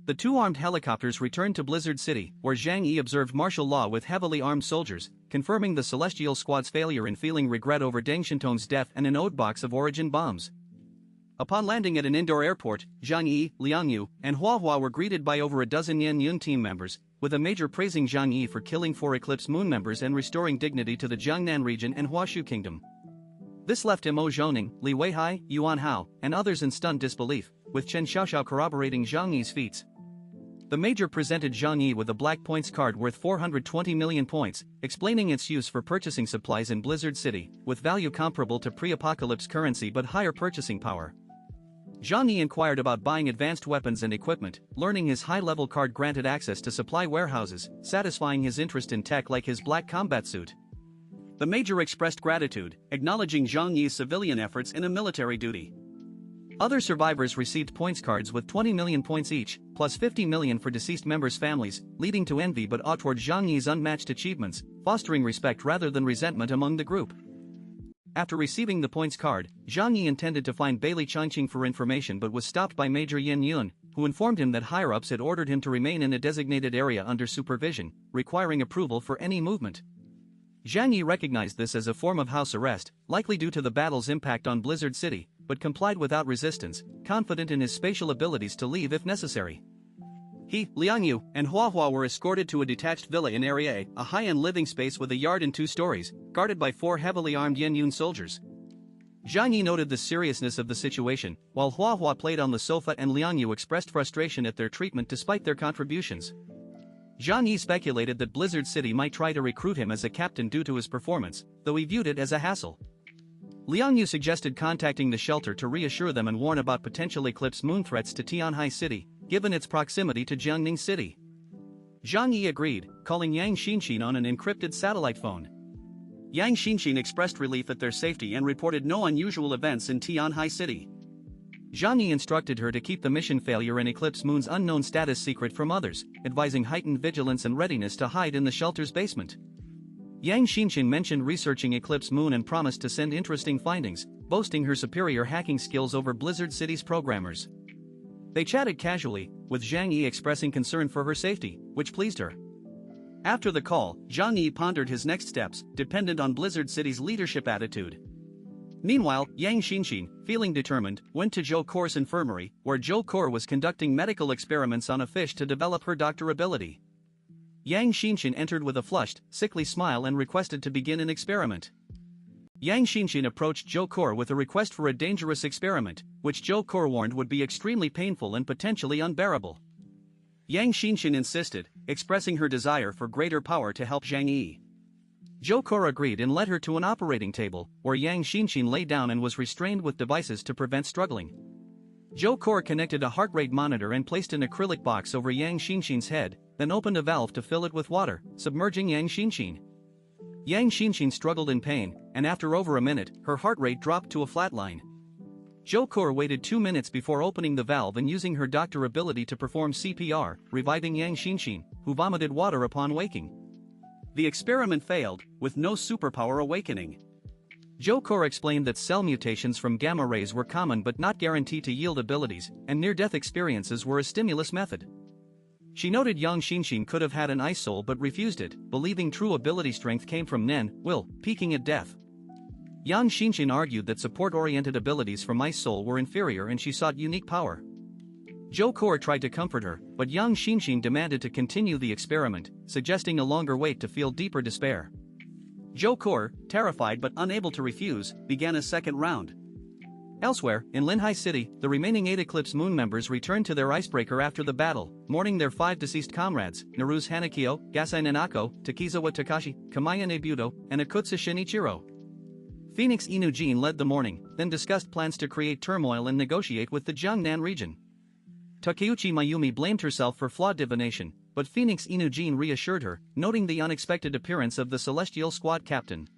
The two armed helicopters returned to Blizzard City, where Zhang Yi observed martial law with heavily armed soldiers, confirming the Celestial Squad's failure in feeling regret over Deng Shinton's death and an ode box of origin bombs. Upon landing at an indoor airport, Zhang Yi, Liang Yu, and Hua Hua were greeted by over a dozen Yan Yun team members, with a major praising Zhang Yi for killing 4 Eclipse Moon members and restoring dignity to the Jiangnan region and Huashu Kingdom. This left Mo Zhongning, Li Weihai, Yuan Hao, and others in stunned disbelief, with Chen Xiaoxiao corroborating Zhang Yi's feats. The major presented Zhang Yi with a black points card worth 420 million points, explaining its use for purchasing supplies in Blizzard City, with value comparable to pre-apocalypse currency but higher purchasing power. Zhang Yi inquired about buying advanced weapons and equipment, learning his high-level card granted access to supply warehouses, satisfying his interest in tech like his black combat suit. The major expressed gratitude, acknowledging Zhang Yi's civilian efforts in a military duty. Other survivors received points cards with 20 million points each, plus 50 million for deceased members' families, leading to envy but awe toward Zhang Yi's unmatched achievements, fostering respect rather than resentment among the group. After receiving the points card, Zhang Yi intended to find Bailey Changqing for information but was stopped by Major Yin Yun, who informed him that higher-ups had ordered him to remain in a designated area under supervision, requiring approval for any movement. Zhang Yi recognized this as a form of house arrest, likely due to the battle's impact on Blizzard City, but complied without resistance, confident in his spatial abilities to leave if necessary. He, Liang Yu, and Hua Hua were escorted to a detached villa in Area A, a high-end living space with a yard and 2 stories, guarded by 4 heavily armed Yan Yun soldiers. Zhang Yi noted the seriousness of the situation, while Hua Hua played on the sofa and Liang Yu expressed frustration at their treatment despite their contributions. Zhang Yi speculated that Blizzard City might try to recruit him as a captain due to his performance, though he viewed it as a hassle. Liang Yu suggested contacting the shelter to reassure them and warn about potential Eclipse Moon threats to Tianhai City, given its proximity to Jiangning City. Zhang Yi agreed, calling Yang Xinxin on an encrypted satellite phone. Yang Xinxin expressed relief at their safety and reported no unusual events in Tianhai City. Zhang Yi instructed her to keep the mission failure and Eclipse Moon's unknown status secret from others, advising heightened vigilance and readiness to hide in the shelter's basement. Yang Xinxin mentioned researching Eclipse Moon and promised to send interesting findings, boasting her superior hacking skills over Blizzard City's programmers. They chatted casually, with Zhang Yi expressing concern for her safety, which pleased her. After the call, Zhang Yi pondered his next steps, dependent on Blizzard City's leadership attitude. Meanwhile, Yang Xinxin, feeling determined, went to Zhou Kor's infirmary, where Zhou Kor was conducting medical experiments on a fish to develop her doctor ability. Yang Xinxin entered with a flushed, sickly smile and requested to begin an experiment. Yang Xinxin approached Zhou Kor with a request for a dangerous experiment, which Zhou Kor warned would be extremely painful and potentially unbearable. Yang Xinxin insisted, expressing her desire for greater power to help Zhang Yi. Zhou Kor agreed and led her to an operating table, where Yang Xinxin lay down and was restrained with devices to prevent struggling. Zhou Kor connected a heart rate monitor and placed an acrylic box over Yang Xinxin's head, then opened a valve to fill it with water, submerging Yang Xinxin. Yang Xinxin struggled in pain, and after over a minute, her heart rate dropped to a flat line. Zhou Kor waited 2 minutes before opening the valve and using her doctor ability to perform CPR, reviving Yang Xinxin, who vomited water upon waking. The experiment failed, with no superpower awakening. Zhou Kor explained that cell mutations from gamma rays were common but not guaranteed to yield abilities, and near-death experiences were a stimulus method. She noted Yang Xinxin could have had an ice soul but refused it, believing true ability strength came from Nen, will, peaking at death. Yang Xinxin argued that support-oriented abilities from Ice Soul were inferior and she sought unique power. Zhou Kor tried to comfort her, but Yang Xinxin demanded to continue the experiment, suggesting a longer wait to feel deeper despair. Zhou Kor, terrified but unable to refuse, began a second round. Elsewhere, in Linhai City, the remaining 8 Eclipse Moon members returned to their icebreaker after the battle, mourning their 5 deceased comrades, Naruse Hanakyo, Gasai Nanako, Takizawa Takashi, Kamaya Nebuto, and Akutsu Shinichiro. Phoenix Inujin led the mourning, then discussed plans to create turmoil and negotiate with the Jiangnan region. Takeuchi Mayumi blamed herself for flawed divination, but Phoenix Inujin reassured her, noting the unexpected appearance of the Celestial Squad captain.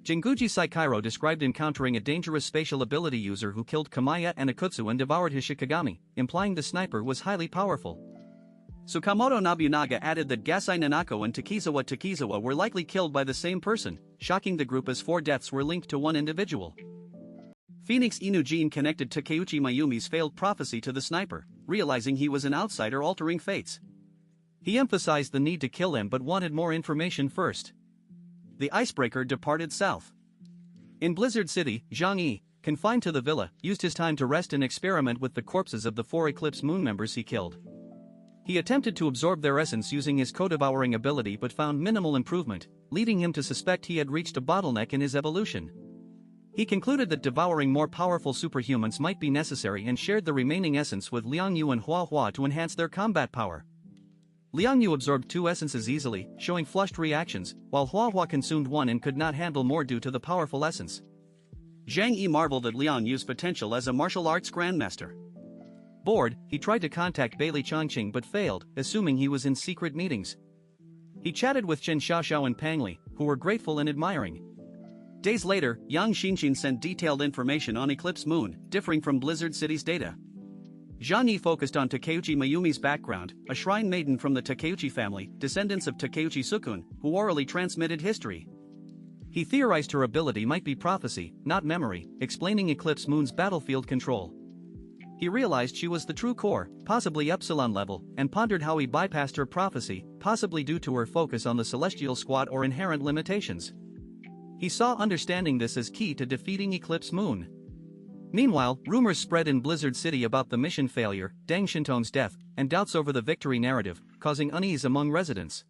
Jinguji Saikairo described encountering a dangerous spatial ability user who killed Kamaya and Akutsu and devoured his Shikigami, implying the sniper was highly powerful. Tsukamoto Nobunaga added that Gasai Nanako and Takizawa were likely killed by the same person, shocking the group as 4 deaths were linked to one individual. Phoenix Inujin connected Takeuchi Mayumi's failed prophecy to the sniper, realizing he was an outsider altering fates. He emphasized the need to kill him but wanted more information first. The icebreaker departed south. In Blizzard City, Zhang Yi, confined to the villa, used his time to rest and experiment with the corpses of the 4 Eclipse Moon members he killed. He attempted to absorb their essence using his co-devouring ability but found minimal improvement, leading him to suspect he had reached a bottleneck in his evolution. He concluded that devouring more powerful superhumans might be necessary and shared the remaining essence with Liang Yu and Hua Hua to enhance their combat power. Liang Yu absorbed 2 essences easily, showing flushed reactions, while Hua Hua consumed 1 and could not handle more due to the powerful essence. Zhang Yi marveled at Liang Yu's potential as a martial arts grandmaster. Bored, he tried to contact Bailey Chongqing but failed, assuming he was in secret meetings. He chatted with Chen Xiaoxiao and Pang Li, who were grateful and admiring. Days later, Yang Xinxin sent detailed information on Eclipse Moon, differing from Blizzard City's data. Zhang Yi focused on Takeuchi Mayumi's background, a shrine maiden from the Takeuchi family, descendants of Takeuchi Sukun, who orally transmitted history. He theorized her ability might be prophecy, not memory, explaining Eclipse Moon's battlefield control. He realized she was the true core, possibly Epsilon level, and pondered how he bypassed her prophecy, possibly due to her focus on the Celestial Squad or inherent limitations. He saw understanding this as key to defeating Eclipse Moon. Meanwhile, rumors spread in Blizzard City about the mission failure, Deng Shinton's death, and doubts over the victory narrative, causing unease among residents.